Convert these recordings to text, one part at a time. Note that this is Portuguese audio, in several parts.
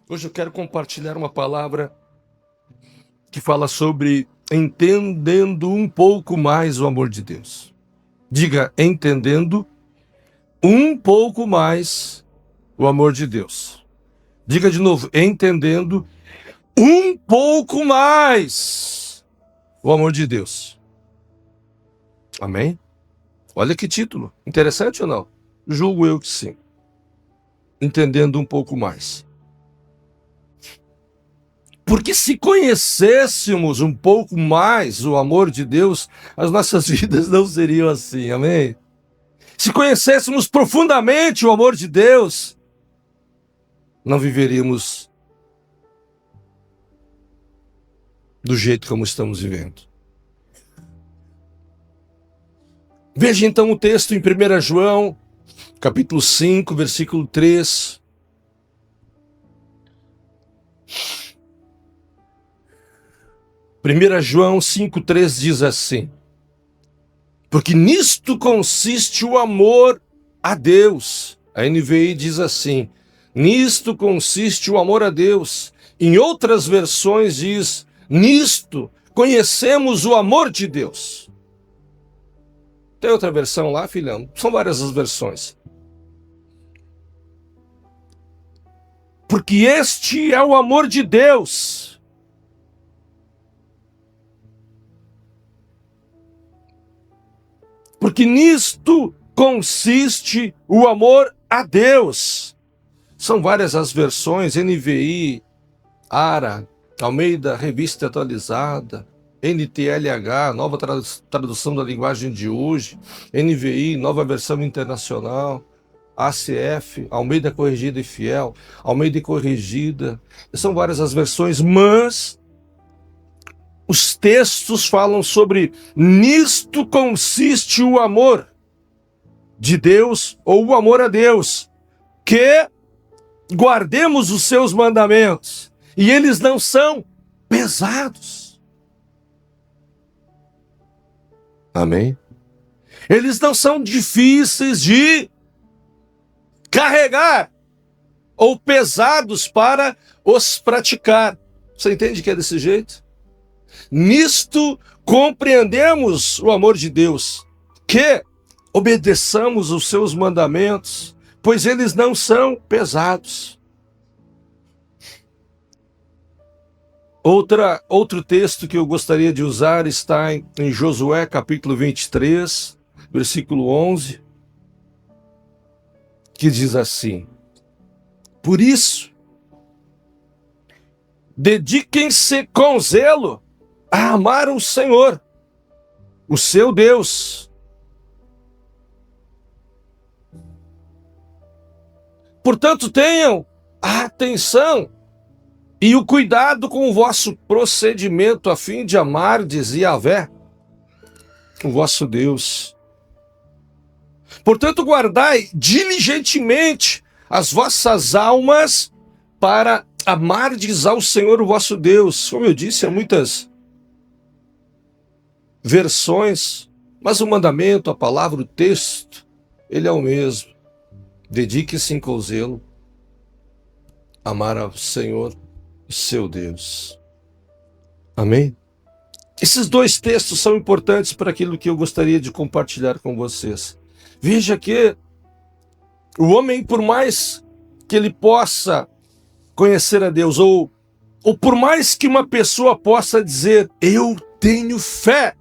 Hoje eu quero compartilhar uma palavra que fala sobre entendendo um pouco mais o amor de Deus. Diga, entendendo um pouco mais o amor de Deus. Diga de novo, entendendo um pouco mais o amor de Deus. Amém? Olha que título. Interessante ou não? Julgo eu que sim. Entendendo um pouco mais. Porque se conhecêssemos um pouco mais o amor de Deus, as nossas vidas não seriam assim, amém? Se conhecêssemos profundamente o amor de Deus, não viveríamos do jeito como estamos vivendo. Veja então o texto em 1 João, capítulo 5, versículo 3. João 5,3 diz assim: porque nisto consiste o amor a Deus. A NVI diz assim: nisto consiste o amor a Deus. Em outras versões diz: nisto conhecemos o amor de Deus. Tem outra versão lá, filhão? São várias as versões. Porque este é o amor de Deus. Porque nisto consiste o amor a Deus. São várias as versões, NVI, ARA, Almeida, Revista Atualizada, NTLH, Nova Tradução da Linguagem de Hoje, NVI, Nova Versão Internacional, ACF, Almeida Corrigida e Fiel, Almeida e Corrigida. São várias as versões, mas os textos falam sobre nisto consiste o amor de Deus ou o amor a Deus, que guardemos os seus mandamentos e eles não são pesados. Amém? Eles não são difíceis de carregar ou pesados para os praticar. Você entende que é desse jeito? Nisto compreendemos o amor de Deus, que obedeçamos os seus mandamentos, pois eles não são pesados. Outro texto que eu gostaria de usar está em Josué capítulo 23, versículo 11, que diz assim: por isso, dediquem-se com zelo a amar o Senhor, o seu Deus. Portanto, tenham a atenção e o cuidado com o vosso procedimento, a fim de amardes Yahvé, o vosso Deus. Portanto, guardai diligentemente as vossas almas para amardes ao Senhor, o vosso Deus. Como eu disse, há muitas versões, mas o mandamento, a palavra, o texto, ele é o mesmo. Dedique-se com zelo a amar ao Senhor, o seu Deus. Amém? Esses dois textos são importantes para aquilo que eu gostaria de compartilhar com vocês. Veja que o homem, por mais que ele possa conhecer a Deus, ou por mais que uma pessoa possa dizer, eu tenho fé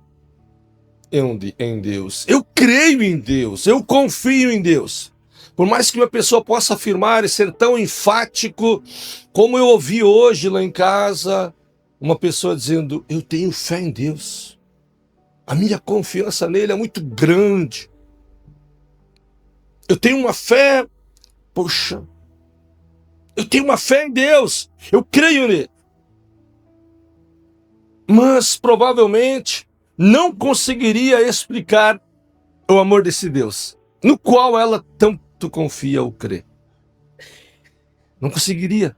em Deus, eu creio em Deus, eu confio em Deus. Por mais que uma pessoa possa afirmar e ser tão enfático, como eu ouvi hoje lá em casa, uma pessoa dizendo, eu tenho fé em Deus. A minha confiança nele é muito grande. Eu tenho uma fé, poxa, eu tenho uma fé em Deus, eu creio nele. Mas provavelmente não conseguiria explicar o amor desse Deus, no qual ela tanto confia ou crê. Não conseguiria,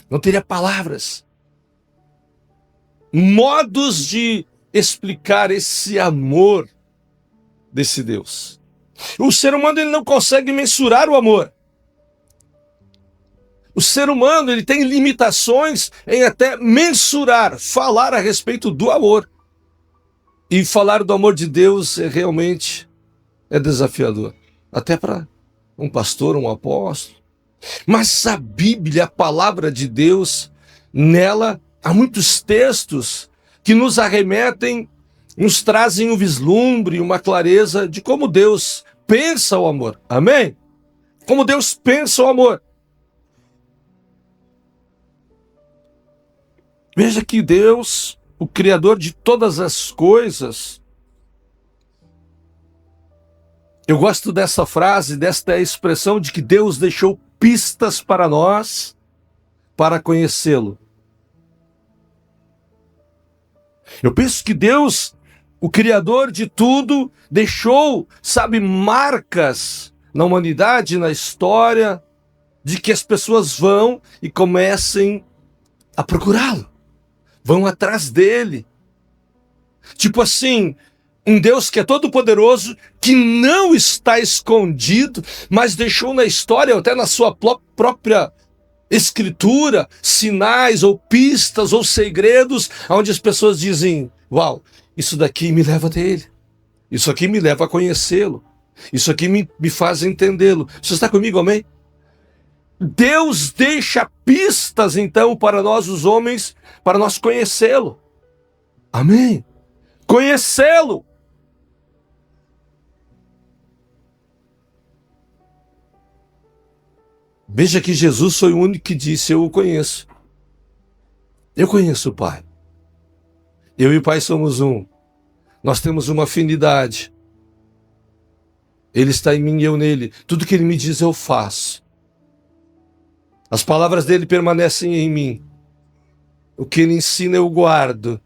não teria palavras, modos de explicar esse amor desse Deus. O ser humano ele não consegue mensurar o amor. O ser humano, ele tem limitações em até mensurar, falar a respeito do amor. E falar do amor de Deus realmente é desafiador. Até para um pastor, um apóstolo. Mas a Bíblia, a palavra de Deus, nela há muitos textos que nos arremetem, nos trazem um vislumbre, uma clareza de como Deus pensa o amor. Amém? Como Deus pensa o amor. Veja que Deus, o Criador de todas as coisas, eu gosto dessa frase, desta expressão de que Deus deixou pistas para nós, para conhecê-lo. Eu penso que Deus, o Criador de tudo, deixou, sabe, marcas na humanidade, na história, de que as pessoas vão e comecem a procurá-lo. Vão atrás dele. Tipo assim, um Deus que é todo poderoso, que não está escondido, mas deixou na história, até na sua própria escritura, sinais ou pistas ou segredos, onde as pessoas dizem, uau, isso daqui me leva até ele. Isso aqui me leva a conhecê-lo. Isso aqui me faz entendê-lo. Você está comigo, amém? Deus deixa pistas, então, para nós, os homens, para nós conhecê-lo. Amém? Conhecê-lo. Veja que Jesus foi o único que disse, eu o conheço. Eu conheço o Pai. Eu e o Pai somos um. Nós temos uma afinidade. Ele está em mim e eu nele. Tudo que ele me diz eu faço. As palavras dele permanecem em mim. O que ele ensina eu guardo.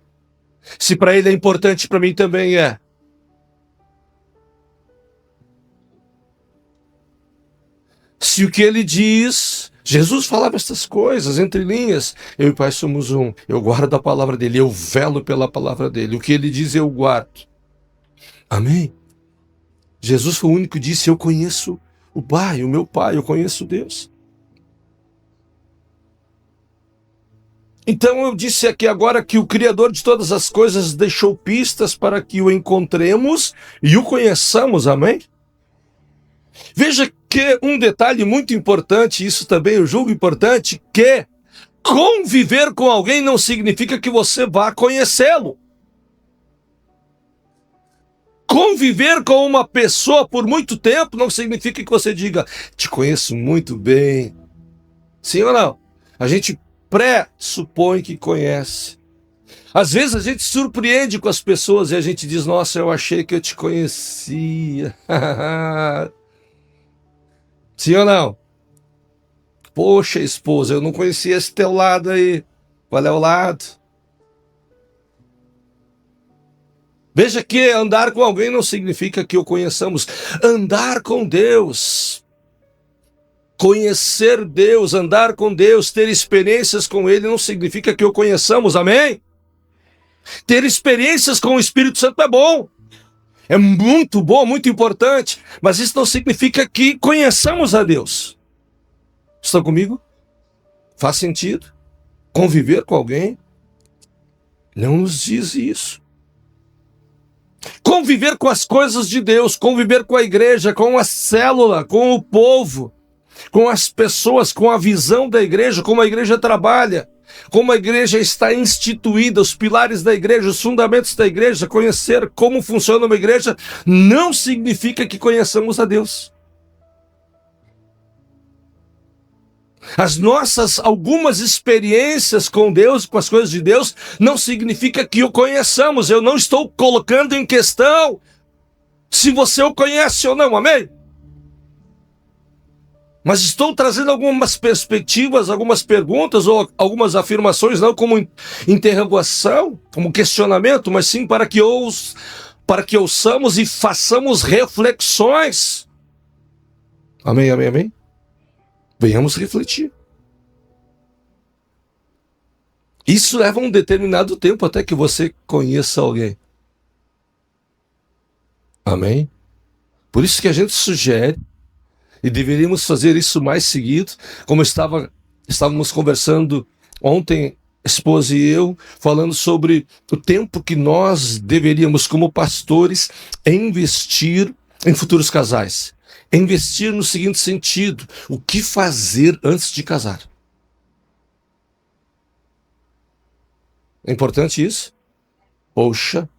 Se para ele é importante, para mim também é. Se o que ele diz, Jesus falava estas coisas, entre linhas, eu e o Pai somos um, eu guardo a palavra dele, eu velo pela palavra dele, o que ele diz eu guardo. Amém? Jesus foi o único que disse, eu conheço o Pai, o meu Pai, eu conheço Deus. Então eu disse aqui agora que o Criador de todas as coisas deixou pistas para que o encontremos e o conheçamos, amém? Veja que um detalhe muito importante, isso também eu julgo importante, que conviver com alguém não significa que você vá conhecê-lo. Conviver com uma pessoa por muito tempo não significa que você diga, te conheço muito bem. Sim ou não? A gente pressupõe que conhece. Às vezes a gente surpreende com as pessoas e a gente diz, nossa, eu achei que eu te conhecia. Sim ou não? Poxa, esposa, eu não conhecia esse teu lado aí. Qual é o lado? Veja que andar com alguém não significa que o conheçamos. Andar com Deus, conhecer Deus, andar com Deus, ter experiências com Ele não significa que o conheçamos, amém? Ter experiências com o Espírito Santo é bom. É muito bom, muito importante, mas isso não significa que conheçamos a Deus. Estão comigo? Faz sentido? Conviver com alguém não nos diz isso. Conviver com as coisas de Deus, conviver com a igreja, com a célula, com o povo, com as pessoas, com a visão da igreja, como a igreja trabalha, como a igreja está instituída, os pilares da igreja, os fundamentos da igreja, conhecer como funciona uma igreja, não significa que conheçamos a Deus. As nossas algumas experiências com Deus, com as coisas de Deus, não significa que o conheçamos. Eu não estou colocando em questão se você o conhece ou não, amém? Mas estou trazendo algumas perspectivas, algumas perguntas ou algumas afirmações, não como interrogação, como questionamento, mas sim para que ouçamos e façamos reflexões. Amém, amém, amém? Venhamos refletir. Isso leva um determinado tempo até que você conheça alguém. Amém? Por isso que a gente sugere, e deveríamos fazer isso mais seguido, como estava Estávamos conversando ontem, esposa e eu, falando sobre o tempo que nós deveríamos, como pastores, investir em futuros casais. Investir no seguinte sentido: o que fazer antes de casar? É importante isso? Poxa,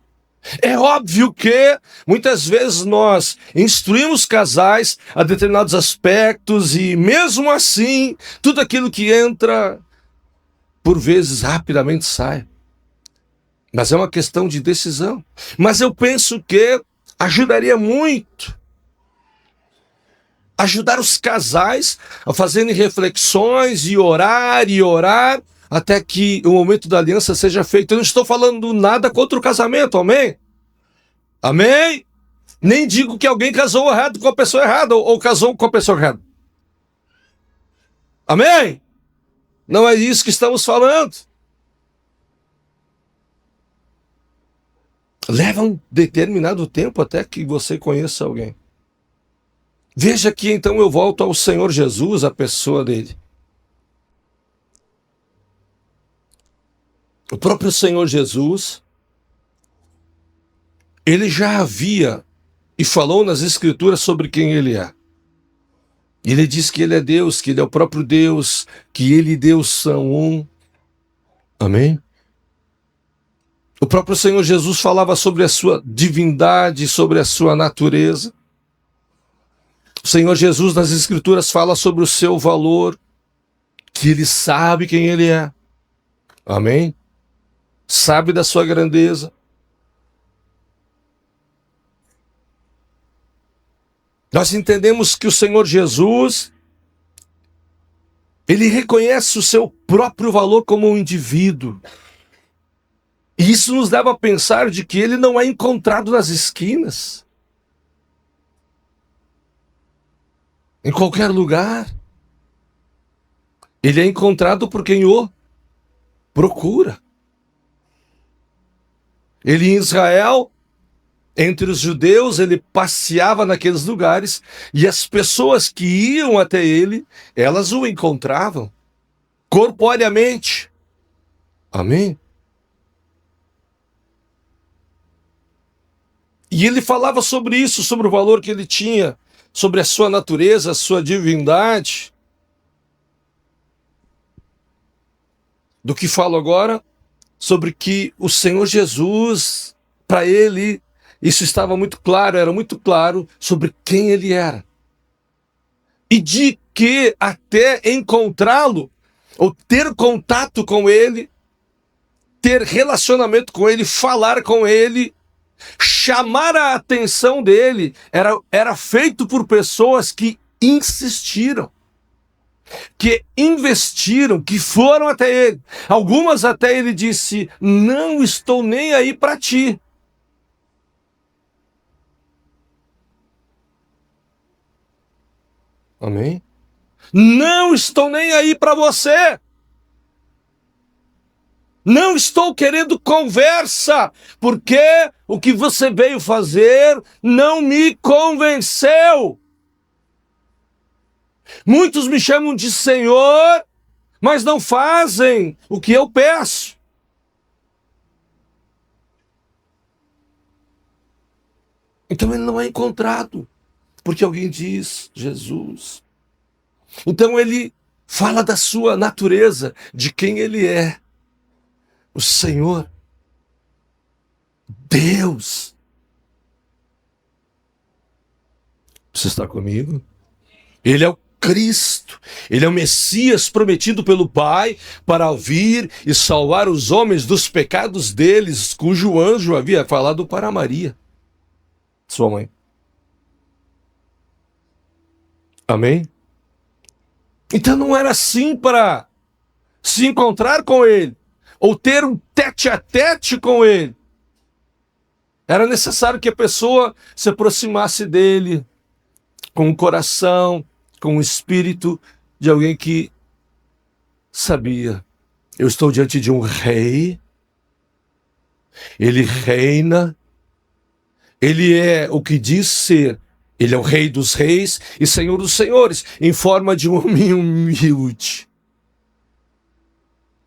é óbvio que muitas vezes nós instruímos casais a determinados aspectos e mesmo assim, tudo aquilo que entra, por vezes rapidamente sai. Mas é uma questão de decisão. Mas eu penso que ajudaria muito ajudar os casais a fazerem reflexões e orar, até que o momento da aliança seja feito. Eu não estou falando nada contra o casamento, amém? Amém? Nem digo que alguém casou errado com a pessoa errada ou casou com a pessoa errada. Amém? Não é isso que estamos falando. Leva um determinado tempo até que você conheça alguém. Veja que então eu volto ao Senhor Jesus, a pessoa dele. O próprio Senhor Jesus, ele já havia e falou nas Escrituras sobre quem ele é. Ele diz que ele é Deus, que ele é o próprio Deus, que ele e Deus são um. Amém? O próprio Senhor Jesus falava sobre a sua divindade, sobre a sua natureza. O Senhor Jesus nas Escrituras fala sobre o seu valor, que ele sabe quem ele é. Amém? Sabe da sua grandeza. Nós entendemos que o Senhor Jesus, ele reconhece o seu próprio valor como um indivíduo. E isso nos leva a pensar de que ele não é encontrado nas esquinas, em qualquer lugar. Ele é encontrado por quem o procura. Ele em Israel, entre os judeus, ele passeava naqueles lugares e as pessoas que iam até ele, elas o encontravam corporeamente. Amém? E ele falava sobre isso, sobre o valor que ele tinha, sobre a sua natureza, a sua divindade. Do que falo agora? Sobre que o Senhor Jesus, para ele, isso estava muito claro, era muito claro sobre quem ele era. E de que até encontrá-lo, ou ter contato com ele, ter relacionamento com ele, falar com ele, chamar a atenção dele, era feito por pessoas que insistiram, que investiram, que foram até ele. Algumas até ele disse: não estou nem aí para ti. Amém? Não estou nem aí para você. Não estou querendo conversa, porque o que você veio fazer não me convenceu. Muitos me chamam de Senhor, mas não fazem o que eu peço. Então ele não é encontrado, porque alguém diz Jesus. Então ele fala da sua natureza, de quem ele é. O Senhor, Deus. Você está comigo? Ele é o Cristo, ele é o Messias prometido pelo Pai para vir e salvar os homens dos pecados deles, cujo anjo havia falado para Maria, sua mãe. Amém? Então não era assim para se encontrar com ele, ou ter um tete-a-tete com ele. Era necessário que a pessoa se aproximasse dele com o coração, com o espírito de alguém que sabia: eu estou diante de um rei, ele reina, ele é o que diz ser, ele é o rei dos reis e senhor dos senhores, em forma de um homem humilde.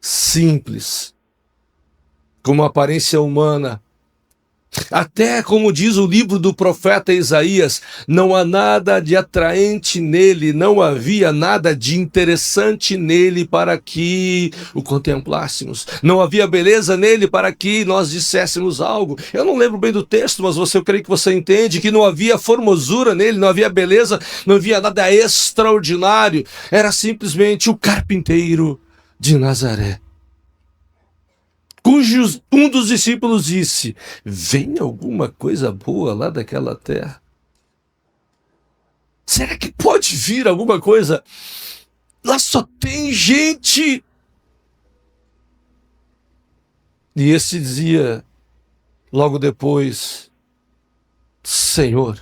simples, com uma aparência humana. Até como diz o livro do profeta Isaías, não há nada de atraente nele, não havia nada de interessante nele para que o contemplássemos. Não havia beleza nele para que nós disséssemos algo. Eu não lembro bem do texto, mas eu creio que você entende que não havia formosura nele, não havia beleza, não havia nada extraordinário. Era simplesmente o carpinteiro de Nazaré, cujos um dos discípulos disse: vem alguma coisa boa lá daquela terra? Será que pode vir alguma coisa? Lá só tem gente. E esse dizia logo depois: Senhor,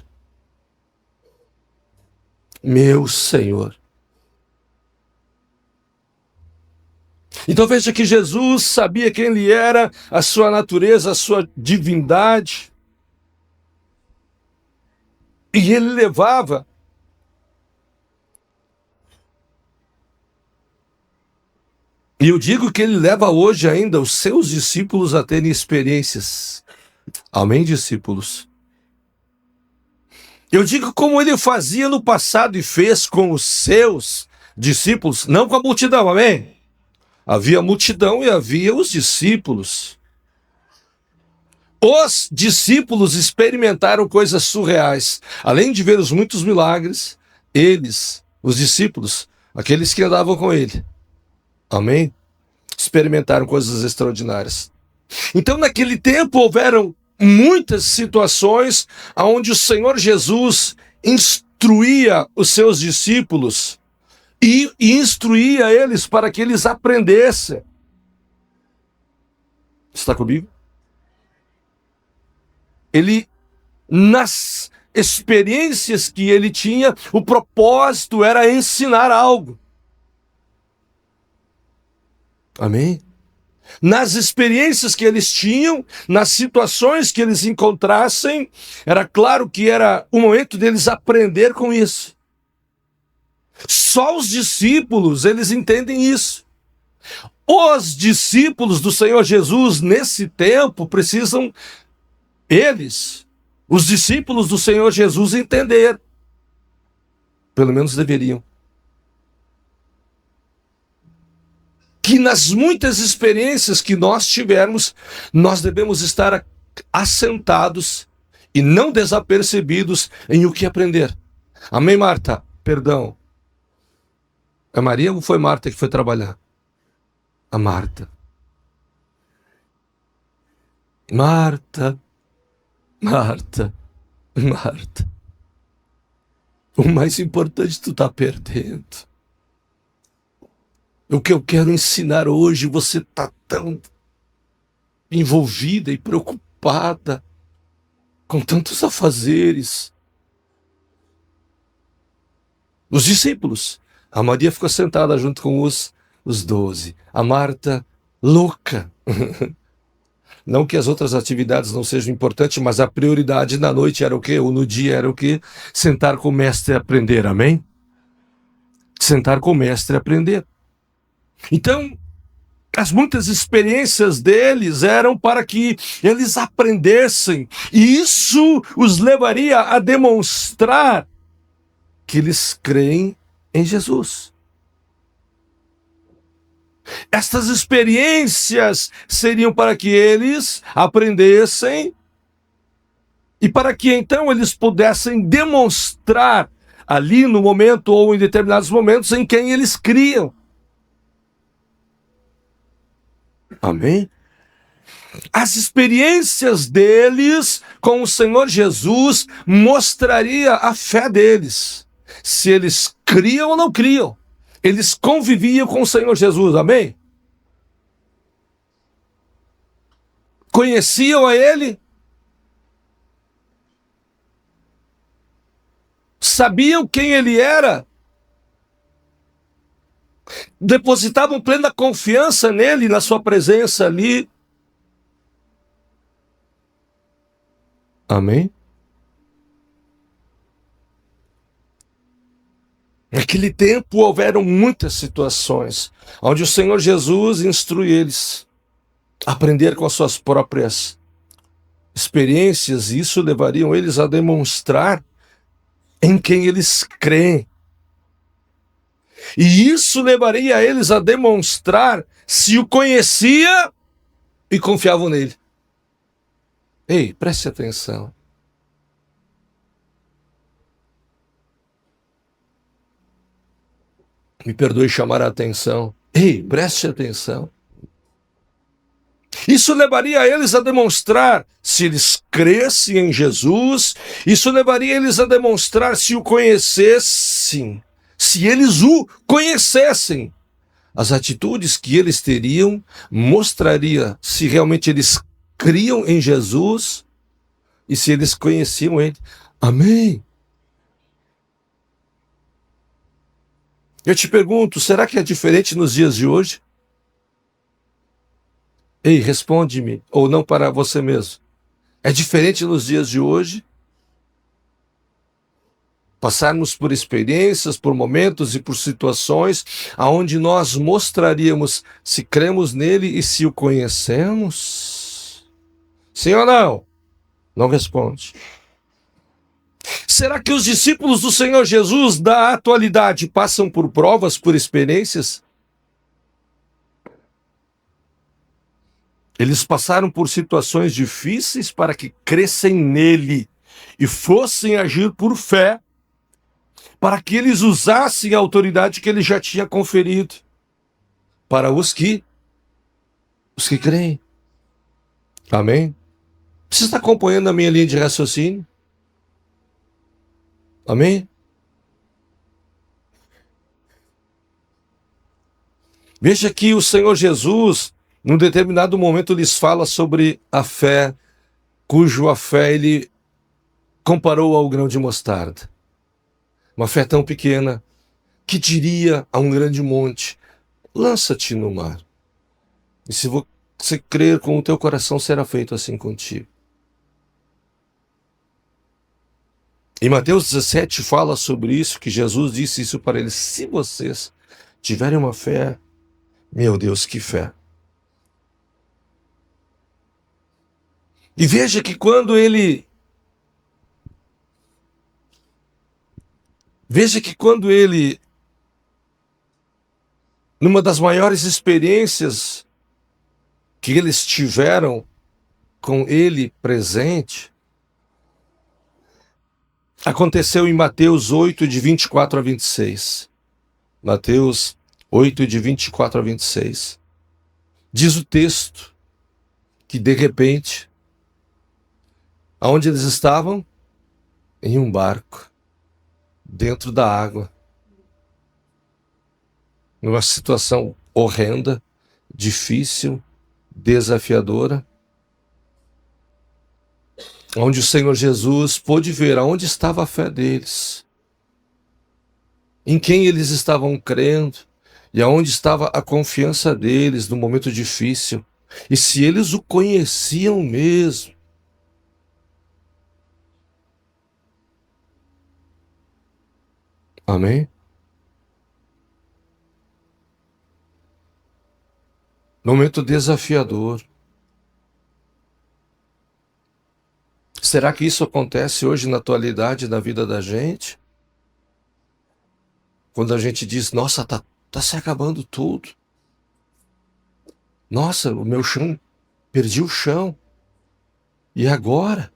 meu Senhor. Então veja que Jesus sabia quem ele era, a sua natureza, a sua divindade. E ele levava e eu digo que ele leva hoje ainda os seus discípulos a terem experiências. Amém, discípulos? Eu digo como ele fazia no passado e fez com os seus discípulos, não com a multidão, amém? Havia multidão e havia os discípulos. Os discípulos experimentaram coisas surreais. Além de ver os muitos milagres, eles, os discípulos, aqueles que andavam com ele, amém? Experimentaram coisas extraordinárias. Então, naquele tempo, houveram muitas situações onde o Senhor Jesus instruía os seus discípulos e instruía eles para que eles aprendessem. Está comigo? Ele, nas experiências que ele tinha, o propósito era ensinar algo. Amém? Nas experiências que eles tinham, nas situações que eles encontrassem, era claro que era o momento deles aprender com isso. Só os discípulos, eles entendem isso. Os discípulos do Senhor Jesus, nesse tempo, precisam, os discípulos do Senhor Jesus, entender. Pelo menos deveriam. Que nas muitas experiências que nós tivermos, nós devemos estar assentados e não desapercebidos em o que aprender. Amém, Marta? Perdão. É Maria ou foi Marta que foi trabalhar? A Marta. Marta. O mais importante tu tá perdendo. O que eu quero ensinar hoje, você tá tão envolvida e preocupada com tantos afazeres. Os discípulos. A Maria ficou sentada junto com os 12. A Marta, louca. Não que as outras atividades não sejam importantes, mas a prioridade na noite era o quê? Ou no dia era o quê? Sentar com o mestre e aprender, amém? Sentar com o mestre e aprender. Então, as muitas experiências deles eram para que eles aprendessem. E isso os levaria a demonstrar que eles creem em Jesus. Estas experiências seriam para que eles aprendessem e para que então eles pudessem demonstrar ali no momento ou em determinados momentos em quem eles criam. Amém? As experiências deles com o Senhor Jesus mostraria a fé deles. Se eles criam ou não criam. Eles conviviam com o Senhor Jesus, amém? Conheciam a Ele? Sabiam quem Ele era? Depositavam plena confiança nele, na sua presença ali. Amém? Naquele tempo houveram muitas situações onde o Senhor Jesus instrui eles a aprender com as suas próprias experiências, e isso levaria eles a demonstrar em quem eles creem. E isso levaria eles a demonstrar se o conhecia e confiavam nele. Ei, preste atenção. Me perdoe chamar a atenção. Ei, preste atenção. Isso levaria eles a demonstrar se eles crescem em Jesus, isso levaria eles a demonstrar se o conhecessem, se eles o conhecessem. As atitudes que eles teriam mostraria se realmente eles criam em Jesus e se eles conheciam ele. Amém? Eu te pergunto, será que é diferente nos dias de hoje? Ei, responde-me, ou não para você mesmo. É diferente nos dias de hoje? Passarmos por experiências, por momentos e por situações aonde nós mostraríamos se cremos nele e se o conhecemos? Sim ou não? Não responde. Será que os discípulos do Senhor Jesus da atualidade passam por provas, por experiências? Eles passaram por situações difíceis para que crescem nele e fossem agir por fé, para que eles usassem a autoridade que ele já tinha conferido para os que creem. Amém? Você está acompanhando a minha linha de raciocínio? Amém? Veja que o Senhor Jesus, num determinado momento, lhes fala sobre a fé, cujo a fé ele comparou ao grão de mostarda. Uma fé tão pequena que diria a um grande monte: lança-te no mar. E se você crer com o teu coração, será feito assim contigo. Em Mateus 17 fala sobre isso, que Jesus disse isso para eles: se vocês tiverem uma fé, meu Deus, que fé. E veja que quando ele numa das maiores experiências que eles tiveram com ele presente, aconteceu em Mateus 8, de 24 a 26. Mateus 8, de 24 a 26. Diz o texto que, de repente, aonde eles estavam? Em um barco, dentro da água, numa situação horrenda, difícil, desafiadora, onde o Senhor Jesus pôde ver aonde estava a fé deles, em quem eles estavam crendo e aonde estava a confiança deles no momento difícil, e se eles o conheciam mesmo. Amém? Momento desafiador. Será que isso acontece hoje na atualidade da vida da gente? Quando a gente diz: nossa, tá se acabando tudo. Nossa, o meu chão, perdi o chão. E agora?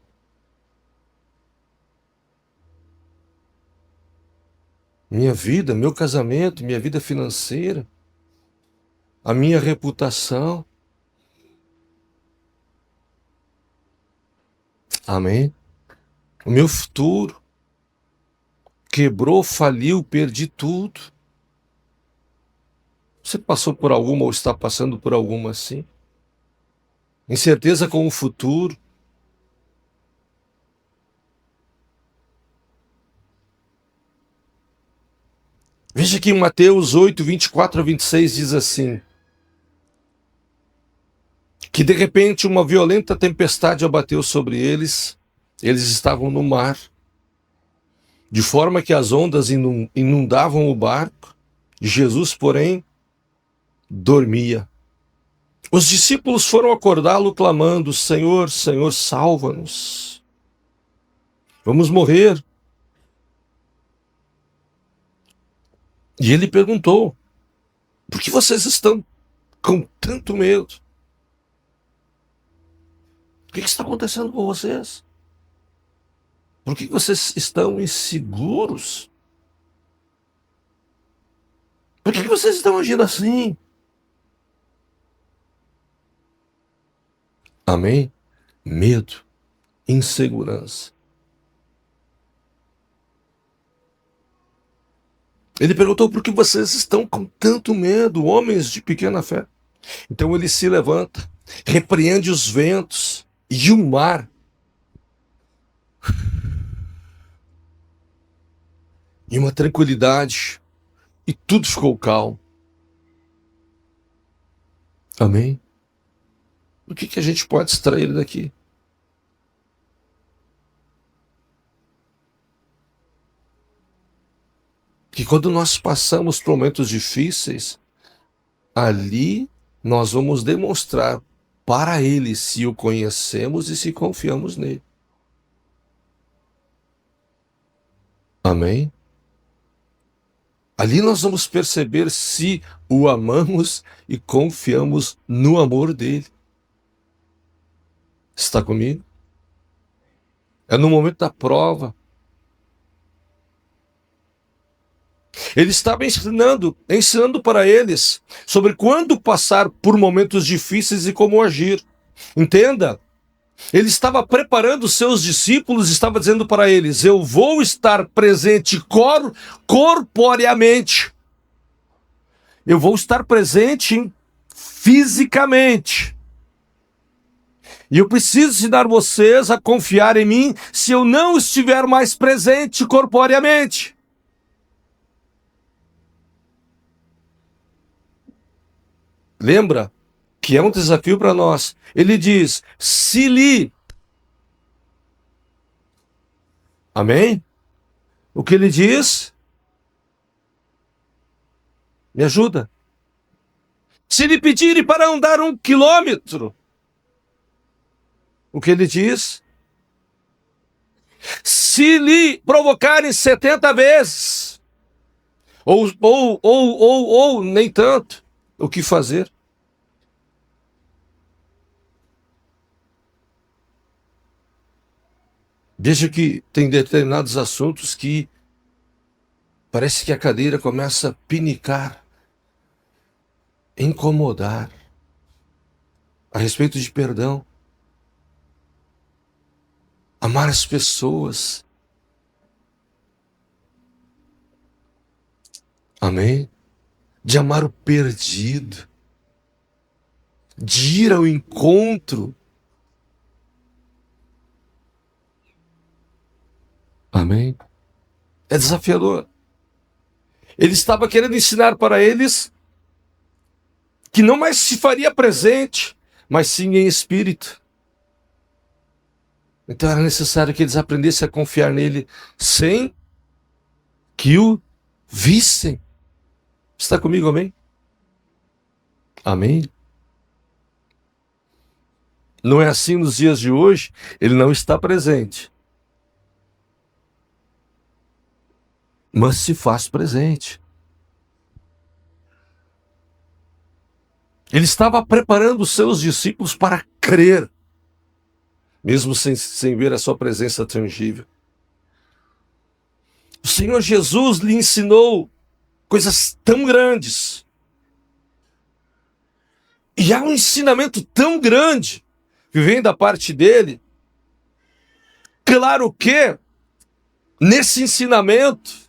Minha vida, meu casamento, minha vida financeira, a minha reputação. Amém? O meu futuro quebrou, faliu, perdi tudo. Você passou por alguma ou está passando por alguma assim? Incerteza com o futuro. Veja que em Mateus 8, 24 a 26 diz assim: que de repente uma violenta tempestade abateu sobre eles, eles estavam no mar, de forma que as ondas inundavam o barco. Jesus, porém, dormia. Os discípulos foram acordá-lo clamando: Senhor, Senhor, salva-nos. Vamos morrer. E ele perguntou: por que vocês estão com tanto medo? O que está acontecendo com vocês? Por que vocês estão inseguros? Por que vocês estão agindo assim? Amém? Medo, insegurança. Ele perguntou: por que vocês estão com tanto medo, homens de pequena fé? Então ele se levanta, repreende os ventos e o mar. E uma tranquilidade, e tudo ficou calmo. Amém? O que a gente pode extrair daqui? Que quando nós passamos por momentos difíceis, ali nós vamos demonstrar para Ele se o conhecemos e se confiamos nele. Amém? Ali nós vamos perceber se o amamos e confiamos no amor dele. Está comigo? É no momento da prova. Ele estava ensinando para eles sobre quando passar por momentos difíceis e como agir. Entenda? Ele estava preparando os seus discípulos, estava dizendo para eles: eu vou estar presente corporeamente. Eu vou estar presente fisicamente. E eu preciso ensinar vocês a confiar em mim se eu não estiver mais presente corporeamente. Lembra que é um desafio para nós. Ele diz: se lhe. Amém? O que ele diz? Me ajuda. Se lhe pedirem para andar 1 quilômetro, o que ele diz? Se lhe provocarem 70 vezes, ou nem tanto, o que fazer? Veja que tem determinados assuntos que parece que a cadeira começa a pinicar, incomodar. A respeito de perdão, amar as pessoas. Amém? De amar o perdido, de ir ao encontro. Amém? É desafiador. Ele estava querendo ensinar para eles que não mais se faria presente, mas sim em espírito. Então era necessário que eles aprendessem a confiar nele sem que o vissem. Está comigo, amém? Amém? Não é assim nos dias de hoje? Ele não está presente, mas se faz presente. Ele estava preparando os seus discípulos para crer, mesmo sem ver a sua presença tangível. O Senhor Jesus lhe ensinou coisas tão grandes. E há um ensinamento tão grande que vem da parte dele. Claro que, nesse ensinamento,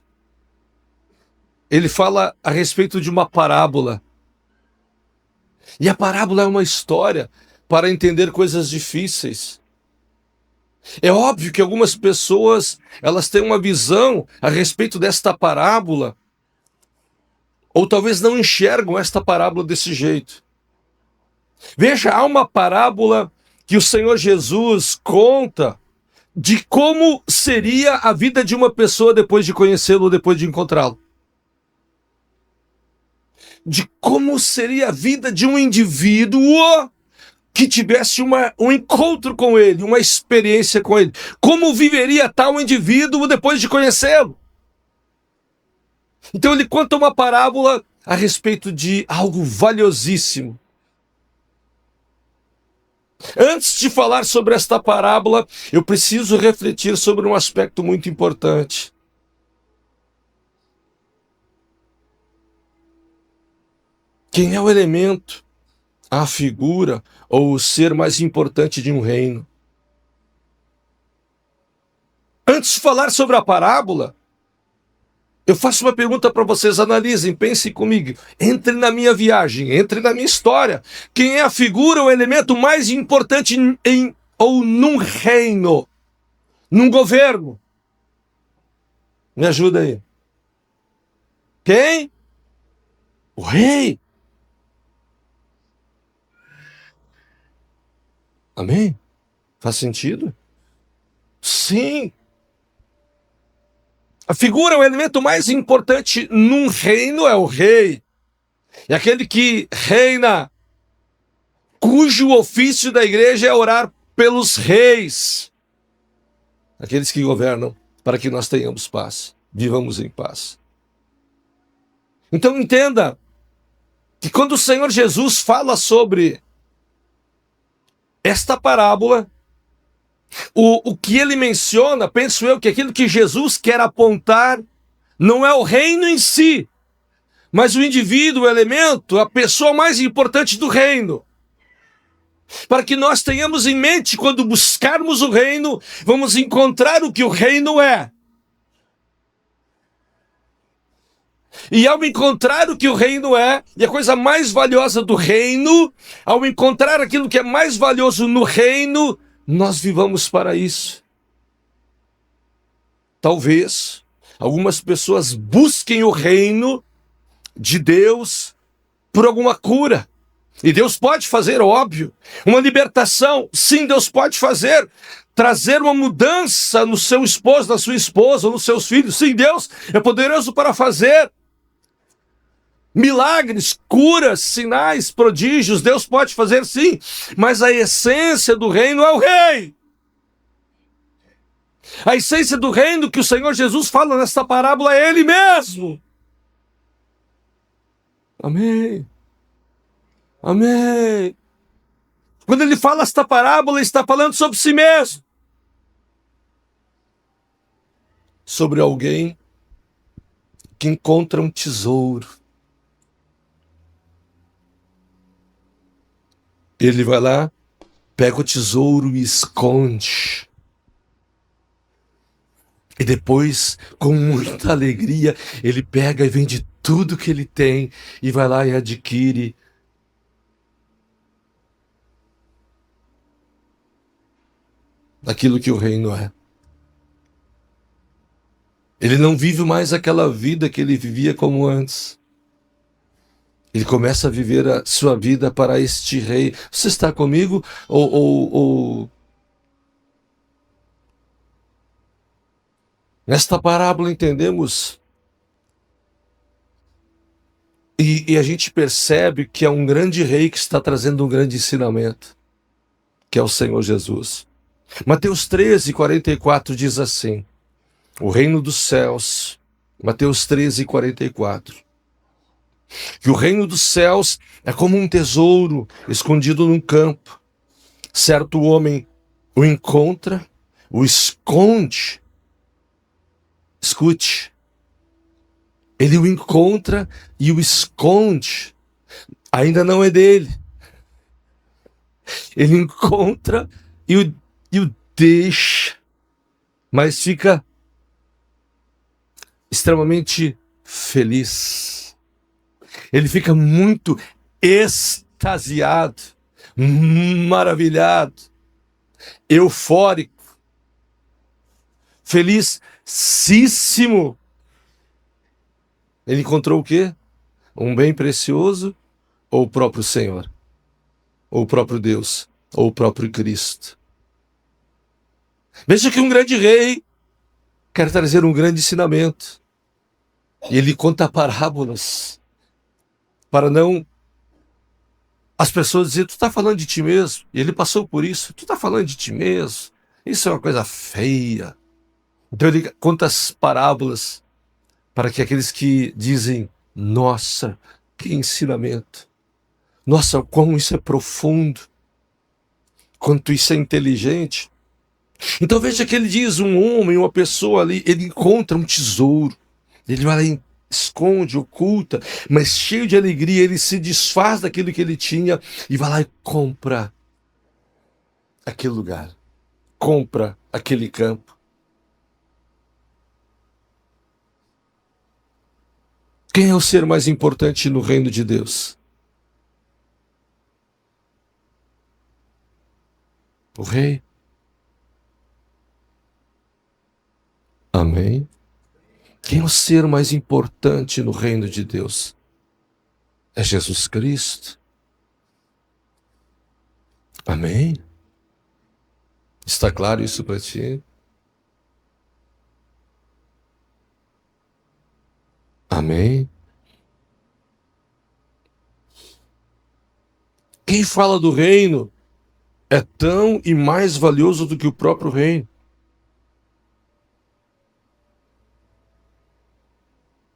ele fala a respeito de uma parábola. E a parábola é uma história para entender coisas difíceis. É óbvio que algumas pessoas, elas têm uma visão a respeito desta parábola, ou talvez não enxergam esta parábola desse jeito. Veja, há uma parábola que o Senhor Jesus conta de como seria a vida de uma pessoa depois de conhecê-lo ou depois de encontrá-lo. De como seria a vida de um indivíduo que tivesse um encontro com ele, uma experiência com ele. Como viveria tal indivíduo depois de conhecê-lo? Então ele conta uma parábola a respeito de algo valiosíssimo. Antes de falar sobre esta parábola, eu preciso refletir sobre um aspecto muito importante. Quem é o elemento, a figura ou o ser mais importante de um reino? Antes de falar sobre a parábola, eu faço uma pergunta para vocês, analisem, pensem comigo. Entre na minha viagem, entre na minha história. Quem é a figura, o elemento mais importante ou num reino, num governo? Me ajuda aí. Quem? O rei. Amém? Faz sentido? Sim. A figura, o elemento mais importante num reino é o rei. É aquele que reina, cujo ofício da igreja é orar pelos reis. Aqueles que governam para que nós tenhamos paz, vivamos em paz. Então entenda que quando o Senhor Jesus fala sobre esta parábola, o que ele menciona, penso eu, que aquilo que Jesus quer apontar não é o reino em si, mas o indivíduo, o elemento, a pessoa mais importante do reino. Para que nós tenhamos em mente, quando buscarmos o reino, vamos encontrar o que o reino é. E ao encontrar o que o reino é, e a coisa mais valiosa do reino, ao encontrar aquilo que é mais valioso no reino, nós vivamos para isso. Talvez algumas pessoas busquem o reino de Deus por alguma cura. E Deus pode fazer, óbvio. Uma libertação, sim, Deus pode fazer. Trazer uma mudança no seu esposo, na sua esposa, ou nos seus filhos. Sim, Deus é poderoso para fazer. Milagres, curas, sinais, prodígios, Deus pode fazer sim, mas a essência do reino é o rei. A essência do reino que o Senhor Jesus fala nesta parábola é Ele mesmo. Amém. Amém. Quando Ele fala esta parábola, Ele está falando sobre si mesmo. Sobre alguém que encontra um tesouro. Ele vai lá, pega o tesouro e esconde. E depois, com muita alegria, ele pega e vende tudo que ele tem e vai lá e adquire aquilo que o reino é. Ele não vive mais aquela vida que ele vivia como antes. Ele começa a viver a sua vida para este rei. Você está comigo? Nesta parábola entendemos e a gente percebe que é um grande rei que está trazendo um grande ensinamento, que é o Senhor Jesus. Mateus 13:44 diz assim: o reino dos céus, Mateus 13:44, que o reino dos céus é como um tesouro escondido num campo. Certo homem o encontra, o esconde. Escute, ele o encontra e o esconde. Ainda não é dele. Ele encontra e o deixa, mas fica extremamente feliz. Ele fica muito extasiado, maravilhado, eufórico, felicíssimo. Ele encontrou o quê? Um bem precioso, ou o próprio Senhor, ou o próprio Deus, ou o próprio Cristo. Veja que um grande rei quer trazer um grande ensinamento. E ele conta parábolas para não as pessoas dizer, tu está falando de ti mesmo. E ele passou por isso. Tu está falando de ti mesmo. Isso é uma coisa feia. Então ele conta as parábolas para que aqueles que dizem, nossa, que ensinamento. Nossa, como isso é profundo. Quanto isso é inteligente. Então veja que ele diz, um homem, uma pessoa ali, ele encontra um tesouro. Ele vai lá e esconde, oculta, mas cheio de alegria, ele se desfaz daquilo que ele tinha e vai lá e compra aquele lugar, compra aquele campo. Quem é o ser mais importante no reino de Deus? O rei. Amém. Quem é o ser mais importante no reino de Deus? É Jesus Cristo. Amém. Está claro isso para ti? Amém. Quem fala do reino é tão e mais valioso do que o próprio reino.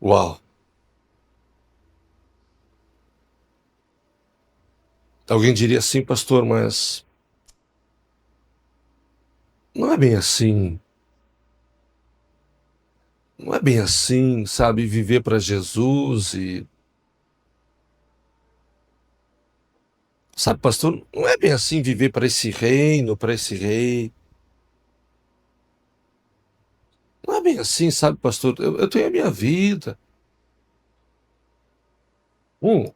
Uau! Alguém diria assim, pastor, mas não é bem assim. Não é bem assim, sabe? Viver para Jesus e. Sabe, pastor, não é bem assim viver para esse reino, para esse rei. Não é bem assim, sabe, pastor? Eu tenho a minha vida. Hum,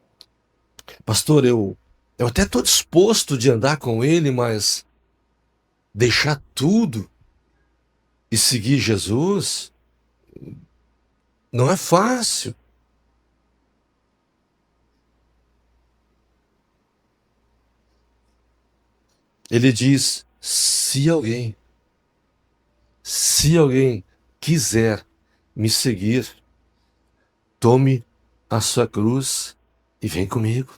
pastor, eu até estou disposto de andar com ele, mas deixar tudo e seguir Jesus não é fácil. Ele diz: se alguém quiser me seguir, tome a sua cruz e vem comigo.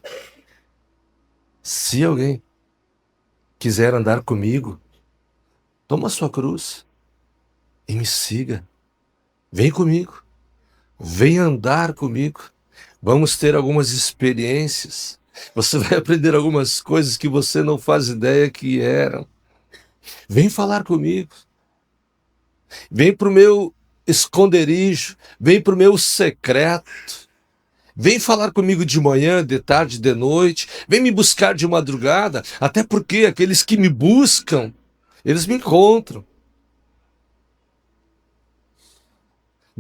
Se alguém quiser andar comigo, toma a sua cruz e me siga. Vem comigo. Vem andar comigo. Vamos ter algumas experiências. Você vai aprender algumas coisas que você não faz ideia que eram. Vem falar comigo. Vem para o meu esconderijo. Vem para o meu secreto. Vem falar comigo de manhã, de tarde, de noite. Vem me buscar de madrugada. Até porque aqueles que me buscam, eles me encontram.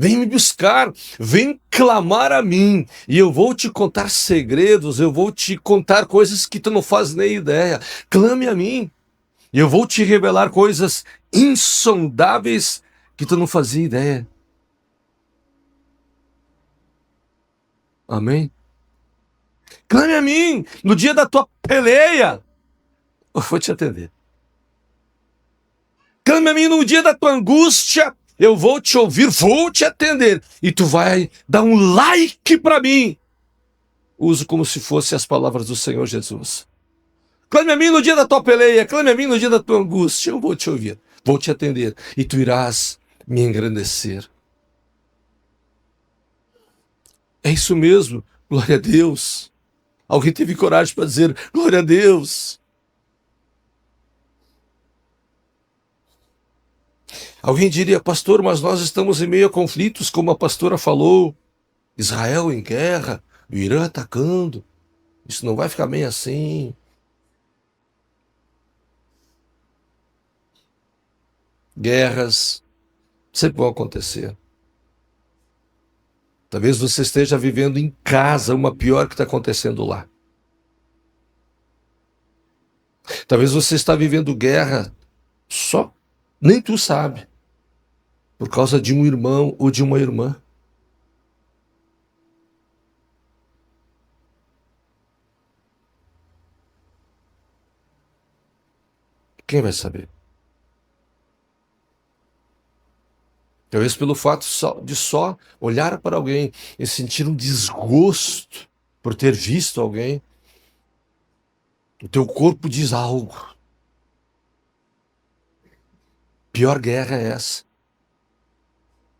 Vem me buscar, vem clamar a mim, e eu vou te contar segredos, eu vou te contar coisas que tu não faz nem ideia. Clame a mim, e eu vou te revelar coisas insondáveis que tu não fazia ideia. Amém? Clame a mim no dia da tua peleia, eu vou te atender. Clame a mim no dia da tua angústia, eu vou te ouvir, vou te atender, e tu vai dar um like para mim. Uso como se fossem as palavras do Senhor Jesus. Clame a mim no dia da tua peleia, clame a mim no dia da tua angústia, eu vou te ouvir, vou te atender, e tu irás me engrandecer. É isso mesmo, glória a Deus. Alguém teve coragem para dizer, glória a Deus. Alguém diria, pastor, mas nós estamos em meio a conflitos, como a pastora falou. Israel em guerra, o Irã atacando. Isso não vai ficar bem assim. Guerras sempre vão acontecer. Talvez você esteja vivendo em casa uma pior que está acontecendo lá. Talvez você está vivendo guerra só, nem tu sabe, por causa de um irmão ou de uma irmã. Quem vai saber? Talvez pelo fato de só olhar para alguém e sentir um desgosto por ter visto alguém, o teu corpo diz algo. Pior guerra é essa,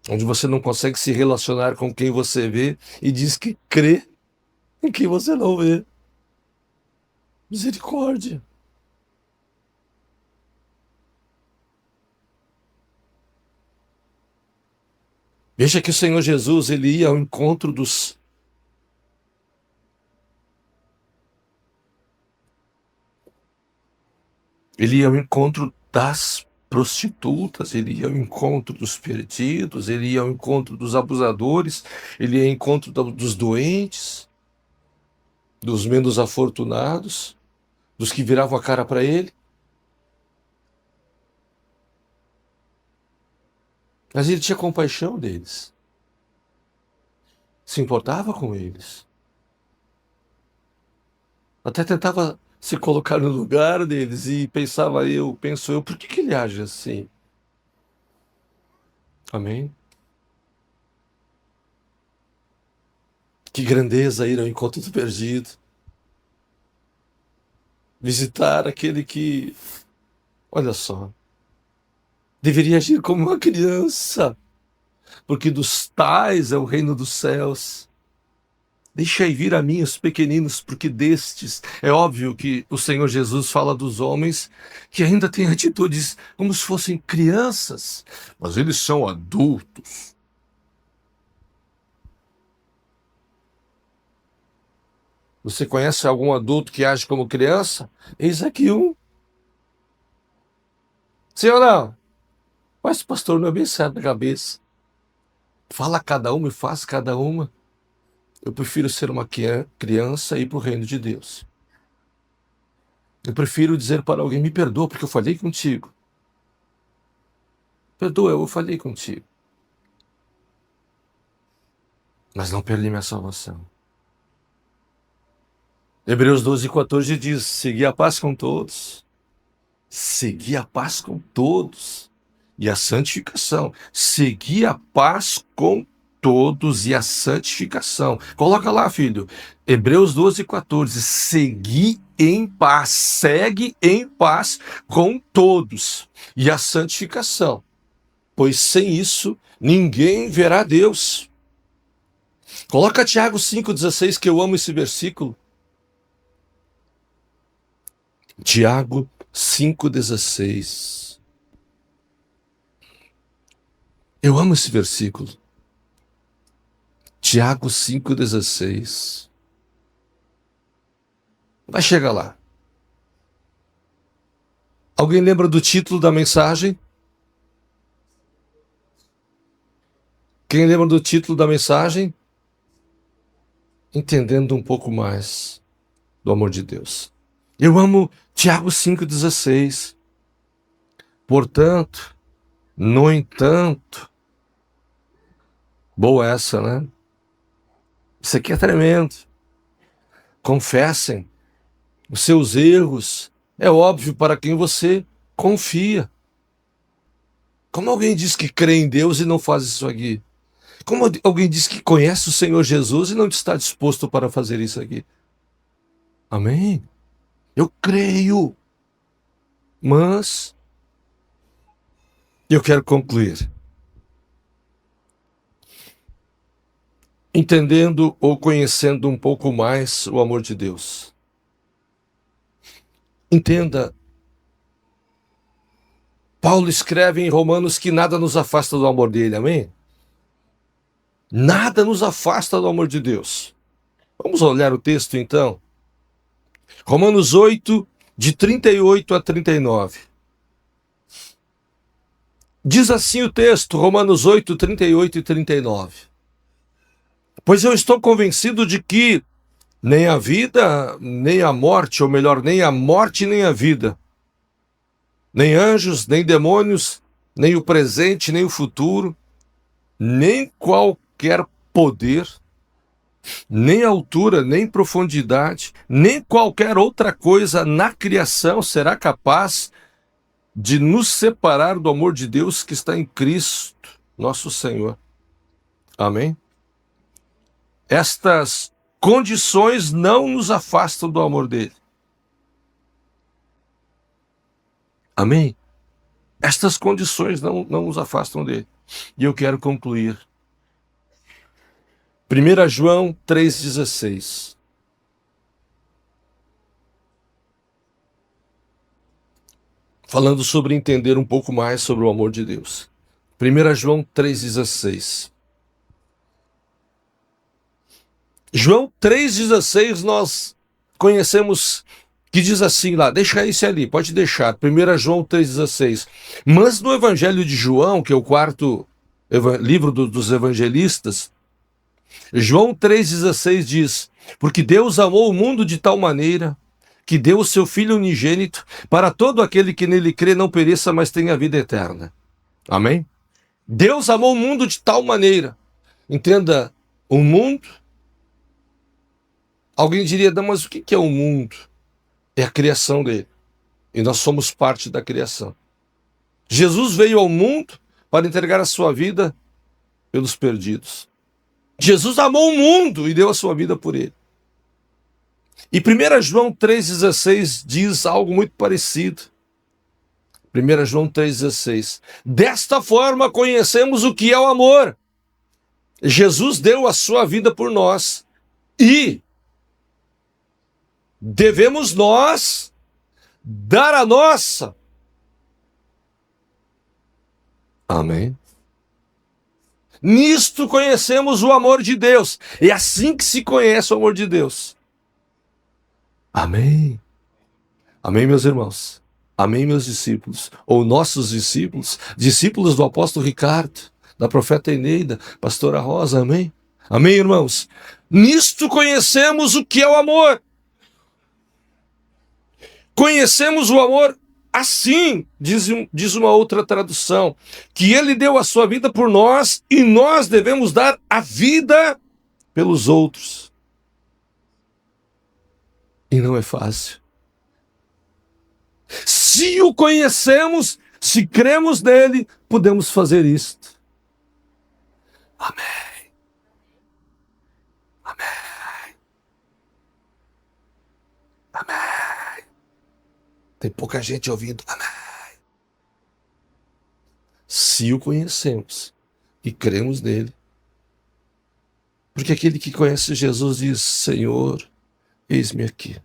onde você não consegue se relacionar com quem você vê e diz que crê em quem você não vê. Misericórdia. Veja que o Senhor Jesus, ele ia ao encontro dos... Ele ia ao encontro das prostitutas, ele ia ao encontro dos perdidos, ele ia ao encontro dos abusadores, ele ia ao encontro dos doentes, dos menos afortunados, dos que viravam a cara para ele. Mas ele tinha compaixão deles, se importava com eles, até tentava se colocar no lugar deles e penso eu, por que ele age assim? Amém? Que grandeza ir ao encontro do perdido, visitar aquele que, olha só, deveria agir como uma criança, porque dos tais é o reino dos céus. Deixai vir a mim os pequeninos, porque destes... É óbvio que o Senhor Jesus fala dos homens que ainda têm atitudes como se fossem crianças, mas eles são adultos. Você conhece algum adulto que age como criança? Eis aqui um. Sim ou não? Mas, pastor, não é bem certo da cabeça. Fala cada uma e faz cada uma. Eu prefiro ser uma criança e ir para o reino de Deus. Eu prefiro dizer para alguém, me perdoa porque eu falei contigo. Perdoa, eu falei contigo. Mas não perdi minha salvação. Hebreus 12:14 diz, segui a paz com todos. Segui a paz com todos. E a santificação. Segui a paz com todos e a santificação. Coloca lá, filho. Hebreus 12:14. Segui em paz. Segue em paz com todos. E a santificação. Pois sem isso, ninguém verá Deus. Coloca Tiago 5,16, que eu amo esse versículo. Tiago 5,16. Eu amo esse versículo. Tiago 5,16. Vai chegar lá. Alguém lembra do título da mensagem? Quem lembra do título da mensagem? Entendendo um pouco mais do amor de Deus. Eu amo Tiago 5,16. Portanto, no entanto, boa essa, né? Isso aqui é tremendo. Confessem os seus erros. É óbvio para quem você confia. Como alguém diz que crê em Deus e não faz isso aqui? Como alguém diz que conhece o Senhor Jesus e não está disposto para fazer isso aqui? Amém? Eu creio. Mas eu quero concluir. Entendendo ou conhecendo um pouco mais o amor de Deus. Entenda, Paulo escreve em Romanos que nada nos afasta do amor dele, amém? Nada nos afasta do amor de Deus. Vamos olhar o texto então? Romanos 8, de 38 a 39. Diz assim o texto, Romanos 8, 38 e 39. Pois eu estou convencido de que nem a vida, nem a morte, ou melhor, nem a morte, nem a vida, nem anjos, nem demônios, nem o presente, nem o futuro, nem qualquer poder, nem altura, nem profundidade, nem qualquer outra coisa na criação será capaz de nos separar do amor de Deus que está em Cristo, nosso Senhor. Amém? Estas condições não nos afastam do amor dele. Amém? Estas condições não nos afastam dele. E eu quero concluir. 1 João 3,16. Falando sobre entender um pouco mais sobre o amor de Deus. 1 João 3,16. João 3,16 nós conhecemos que diz assim lá, deixa esse ali, pode deixar, 1 João 3,16. Mas no Evangelho de João, que é o quarto livro dos evangelistas, João 3,16 diz, porque Deus amou o mundo de tal maneira que deu o seu Filho unigênito para todo aquele que nele crê não pereça, mas tenha vida eterna. Amém? Deus amou o mundo de tal maneira. Entenda, o mundo... Alguém diria, mas o que é o mundo? É a criação dele. E nós somos parte da criação. Jesus veio ao mundo para entregar a sua vida pelos perdidos. Jesus amou o mundo e deu a sua vida por ele. E 1 João 3,16 diz algo muito parecido. 1 João 3,16. Desta forma conhecemos o que é o amor. Jesus deu a sua vida por nós. E devemos nós dar a nossa. Amém? Nisto conhecemos o amor de Deus. É assim que se conhece o amor de Deus. Amém? Amém, meus irmãos? Amém, meus discípulos? Ou nossos discípulos? Discípulos do apóstolo Ricardo, da profeta Eneida, pastora Rosa, amém? Amém, irmãos? Nisto conhecemos o que é o amor. Conhecemos o amor assim, diz uma outra tradução, que ele deu a sua vida por nós e nós devemos dar a vida pelos outros. E não é fácil. Se o conhecemos, se cremos nele, podemos fazer isto. Amém. Amém. Amém. Tem pouca gente ouvindo. Amém. Se o conhecemos e cremos nele. Porque aquele que conhece Jesus diz, Senhor, eis-me aqui.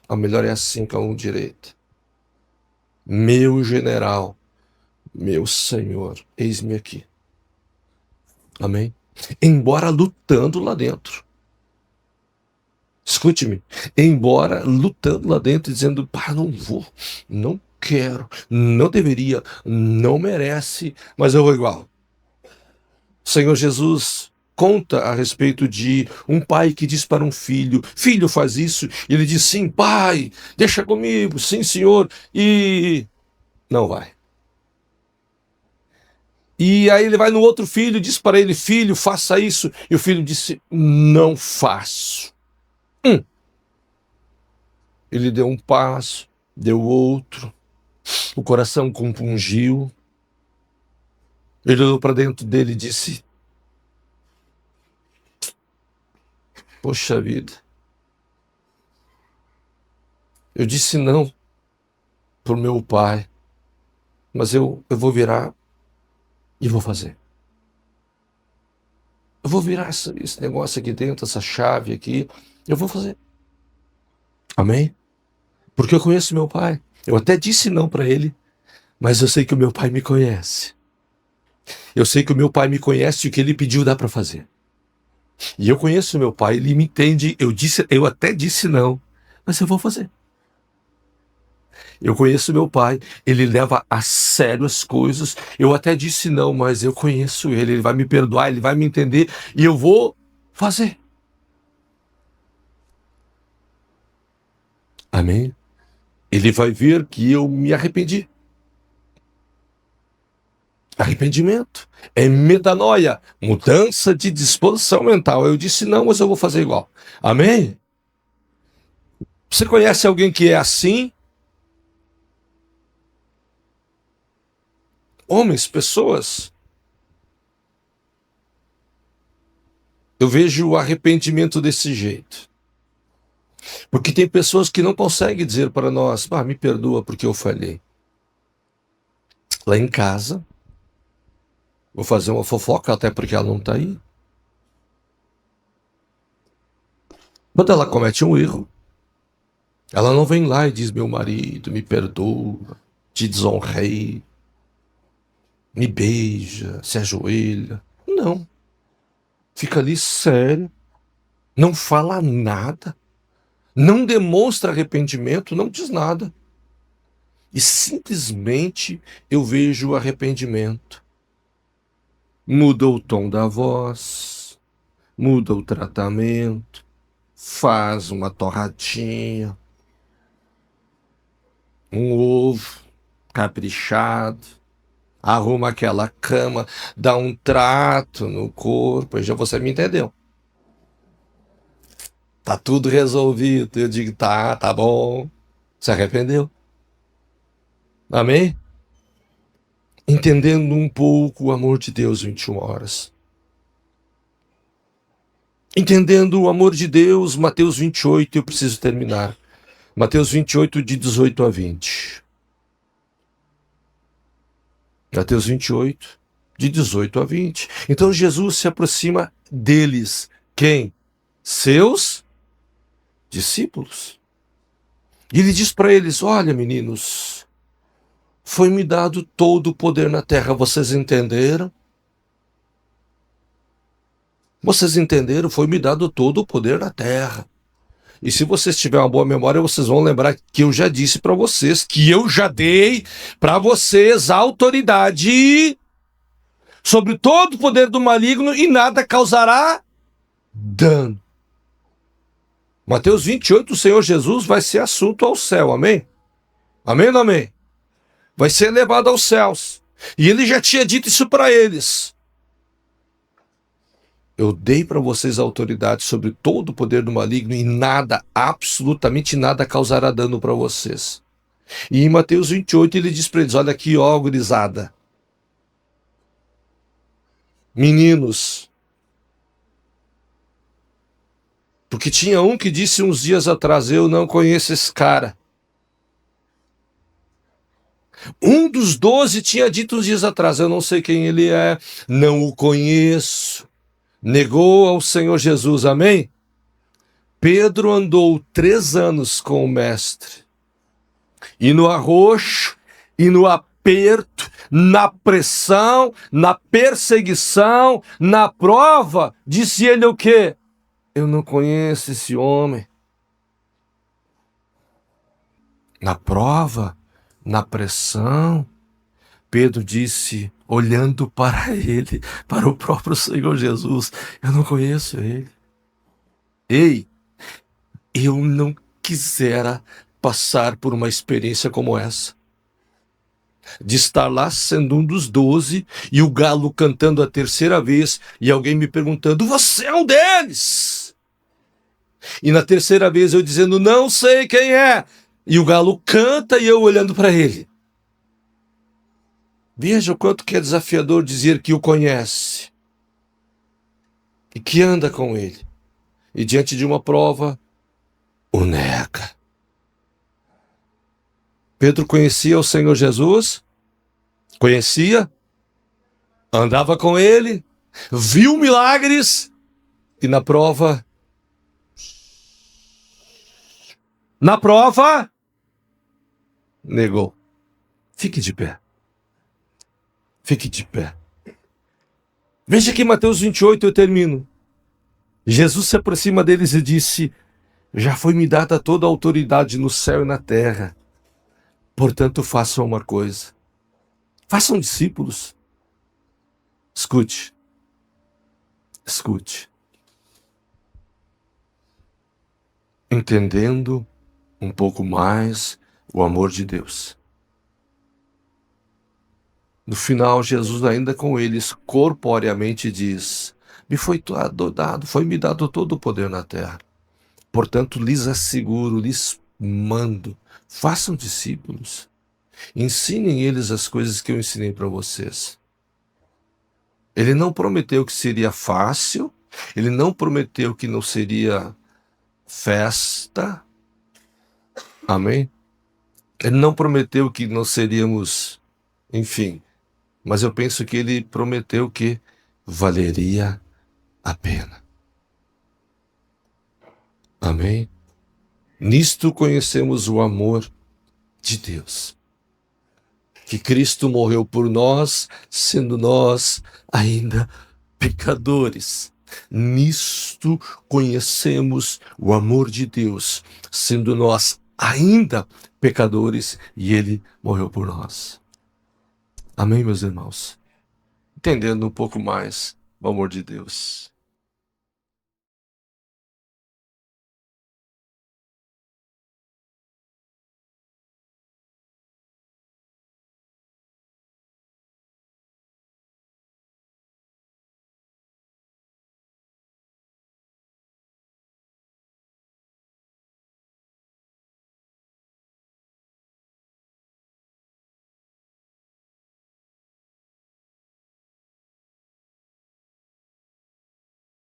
A melhor é assim com a mão direita. Meu general, meu Senhor, eis-me aqui. Amém? Embora lutando lá dentro. Escute-me, embora lutando lá dentro, dizendo, pá, não vou, não quero, não deveria, não merece, mas eu vou igual. O Senhor Jesus conta a respeito de um pai que diz para um filho, filho, faz isso, e ele diz, sim, pai, deixa comigo, sim, senhor, e não vai. E aí ele vai no outro filho e diz para ele, filho, faça isso, e o filho disse, não faço. Ele deu um passo, deu outro, o coração compungiu. Ele olhou para dentro dele e disse, poxa vida, eu disse não para o meu pai, mas eu vou virar e vou fazer. Eu vou virar esse negócio aqui dentro, essa chave aqui, eu vou fazer. Amém? Porque eu conheço meu pai. Eu até disse não para ele, mas eu sei que o meu pai me conhece. Eu sei que o meu pai me conhece e o que ele pediu dá para fazer. E eu conheço meu pai, ele me entende. Eu até disse não, mas eu vou fazer. Eu conheço meu pai, ele leva a sério as coisas. Eu até disse não, mas eu conheço ele vai me perdoar, ele vai me entender e eu vou fazer. Amém? Ele vai ver que eu me arrependi. Arrependimento é metanoia, mudança de disposição mental. Eu disse não, mas eu vou fazer igual. Amém? Você conhece alguém que é assim? Homens, pessoas Eu vejo o arrependimento desse jeito. Porque tem pessoas que não conseguem dizer para nós, me perdoa porque eu falhei. Lá em casa, vou fazer uma fofoca até porque ela não está aí. Quando ela comete um erro, ela não vem lá e diz, meu marido, me perdoa, te desonrei, me beija, se ajoelha. Não. Fica ali sério, não fala nada, não demonstra arrependimento, não diz nada. E simplesmente eu vejo o arrependimento. Muda o tom da voz, muda o tratamento, faz uma torradinha, um ovo caprichado, arruma aquela cama, dá um trato no corpo, já você me entendeu. Tá tudo resolvido. Eu digo, tá bom. Se arrependeu. Amém? Entendendo um pouco o amor de Deus 21 horas. Entendendo o amor de Deus, Mateus 28, eu preciso terminar. Mateus 28, de 18 a 20. Mateus 28, de 18 a 20. Então Jesus se aproxima deles. Quem? Seus discípulos. E ele diz para eles, olha meninos, foi-me dado todo o poder na terra, vocês entenderam? Vocês entenderam? Foi-me dado todo o poder na terra. E se vocês tiverem uma boa memória, vocês vão lembrar que eu já disse para vocês, que eu já dei para vocês a autoridade sobre todo o poder do maligno e nada causará dano. Mateus 28, o Senhor Jesus vai ser assunto ao céu, amém? Amém ou não amém? Vai ser levado aos céus. E ele já tinha dito isso para eles. Eu dei para vocês a autoridade sobre todo o poder do maligno e nada, absolutamente nada causará dano para vocês. E em Mateus 28 ele diz para eles, olha aqui, ó, gurizada. Meninos. Porque tinha um que disse uns dias atrás, eu não conheço esse cara. Um dos 12 tinha dito uns dias atrás, eu não sei quem ele é, não o conheço. Negou ao Senhor Jesus, amém? Pedro andou 3 anos com o mestre. E no arroxo, e no aperto, na pressão, na perseguição, na prova, disse ele o quê? Eu não conheço esse homem. Na prova, na pressão, Pedro disse, olhando para ele, para o próprio Senhor Jesus, eu não conheço ele. Ei, eu não quisera passar por uma experiência como essa. De estar lá sendo um dos 12 e o galo cantando a 3ª vez e alguém me perguntando, você é um deles? E na 3ª vez eu dizendo, não sei quem é. E o galo canta e eu olhando para ele. Veja o quanto que é desafiador dizer que o conhece e que anda com ele. E diante de uma prova, o nega. Pedro conhecia o Senhor Jesus? Conhecia? Andava com ele? Viu milagres? E na prova, negou. Fique de pé. Fique de pé. Veja que Mateus 28 eu termino. Jesus se aproxima deles e disse, já foi-me dada toda a autoridade no céu e na terra. Portanto, façam uma coisa. Façam discípulos. Escute. Escute. Entendendo um pouco mais o amor de Deus. No final, Jesus ainda com eles corporeamente diz, foi-me dado todo o poder na terra. Portanto, lhes asseguro, lhes mando, façam discípulos. Ensinem eles as coisas que eu ensinei para vocês. Ele não prometeu que seria fácil, Ele não prometeu que não seria festa. Amém? Ele não prometeu que não seríamos, enfim, mas eu penso que ele prometeu que valeria a pena. Amém? Nisto conhecemos o amor de Deus. Que Cristo morreu por nós, sendo nós ainda pecadores. Nisto conhecemos o amor de Deus, sendo nós ainda pecadores, e Ele morreu por nós. Amém, meus irmãos? Entendendo um pouco mais o amor de Deus.